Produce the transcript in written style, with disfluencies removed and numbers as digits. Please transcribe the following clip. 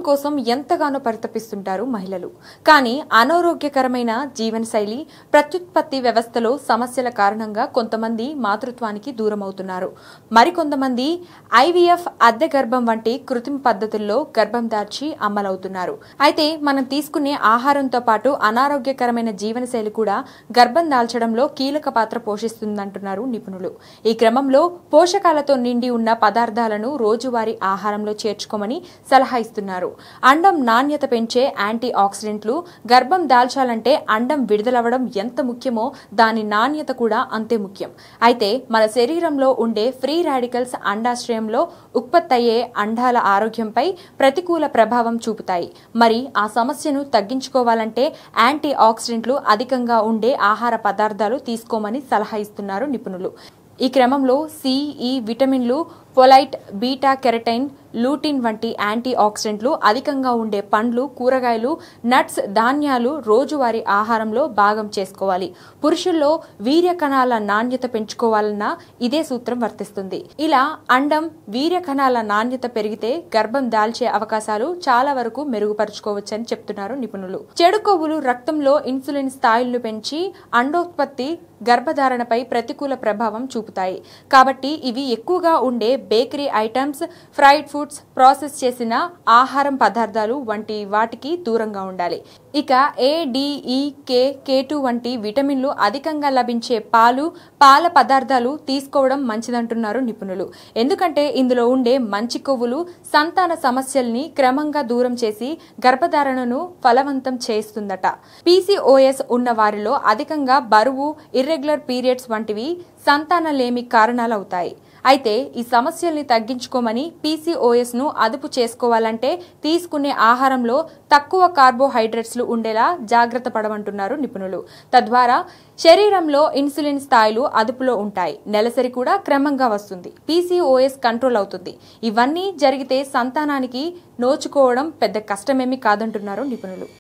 కోసం ఎంతగానో పరితపిస్తుంటారు మహిళలు. కానీ అనారోగ్యకరమైన జీవనశైలి, ప్రత్యుత్పత్తి వ్యవస్థలో సమస్యల కారణంగా కొంతమంది మాతృత్వానికి దూరం అవుతున్నారు. మరికొంతమంది ఐవీఎఫ్, అద్దె గర్భం వంటి కృత్రిమ పద్ధతుల్లో గర్భం దాల్చి అమ్మలవుతున్నారు. అయితే మనం తీసుకునే ఆహారంతో పాటు అనారోగ్యకరమైన జీవనశైలి కూడా గర్భం దాల్చడంలో కీలక పాత్ర పోషిస్తుందంటున్నారు నిపుణులు. ఈ క్రమంలో పోషకాలతో నిండి ఉన్న పదార్థాలను రోజువారీ ఆహారంలో చేర్చుకోమని సలహా ఇస్తున్నారు. అండం నాణ్యత పెంచే యాంటీ ఆక్సిడెంట్లు గర్భం దాల్చాలంటే అండం విడుదలవ్వడం ఎంత ముఖ్యమో దాని నాణ్యత కూడా అంతే ముఖ్యం. అయితే మన శరీరంలో ఉండే ఫ్రీ రాడికల్స్ అండాశయంలో ఉత్పత్తయ్యే అండాల ఆరోగ్యంపై ప్రతికూల ప్రభావం చూపుతాయి. మరి ఆ సమస్యను తగ్గించుకోవాలంటే యాంటీ ఆక్సిడెంట్లు అధికంగా ఉండే ఆహార పదార్థాలు తీసుకోమని సలహా ఇస్తున్నారు నిపుణులు. ఈ క్రమంలో సి, ఈ విటమిన్లు, ఫోలైట్, బీటా కెరటైన్, లూటిన్ వంటి యాంటీ ఆక్సిడెంట్లు అధికంగా ఉండే పండ్లు, కూరగాయలు, నట్స్, ధాన్యాలు రోజువారీ ఆహారంలో భాగం చేసుకోవాలి. పురుషుల్లో వీర్య కణాల నాణ్యత పెంచుకోవాలన్నా ఇదే సూత్రం వర్తిస్తుంది. ఇలా అండం, వీర్య కణాల నాణ్యత పెరిగితే గర్భం దాల్చే అవకాశాలు చాలా వరకు మెరుగుపరుచుకోవచ్చని చెప్తున్నారు నిపుణులు. చెడు కొవ్వులు రక్తంలో ఇన్సులిన్ స్థాయిలను పెంచి అండోత్పత్తి, గర్భధారణపై ప్రతికూల ప్రభావం చూపుతాయి. కాబట్టి ఇవి ఎక్కువగా ఉండే bakery items, fried foods, process చేసిన ఆహారం పదార్థాలు వంటి వాటికి దూరంగా ఉండాలి. ఇక ఏ, డి, ఈ, కే, K2 వంటి విటమిన్లు అధికంగా లభించే పాలు, పాల పదార్థాలు తీసుకోవడం మంచిదంటున్నారు నిపుణులు. ఎందుకంటే ఇందులో ఉండే మంచి కొవ్వులు సంతాన సమస్యల్ని క్రమంగా దూరం చేసి గర్భధారణను ఫలవంతం చేస్తుందట. PCOS ఉన్న వారిలో అధికంగా బరువు, ఇర్రెగ్యులర్ పీరియడ్స్ వంటివి సంతానలేమి కారణాలవుతాయి. అయితే ఈ సమస్యల్ని తగ్గించుకోమని, PCOS ను అదుపు చేసుకోవాలంటే తీసుకునే ఆహారంలో తక్కువ కార్బోహైడ్రేట్స్లు ఉండేలా జాగ్రత్త పడమంటున్నారు నిపుణులు. తద్వారా శరీరంలో ఇన్సులిన్ స్థాయిలు అదుపులో ఉంటాయి. నెలసరి కూడా క్రమంగా వస్తుంది. PCOS కంట్రోల్ అవుతుంది. ఇవన్నీ జరిగితే సంతానానికి నోచుకోవడం పెద్ద కష్టమేమీ కాదంటున్నారు నిపుణులు.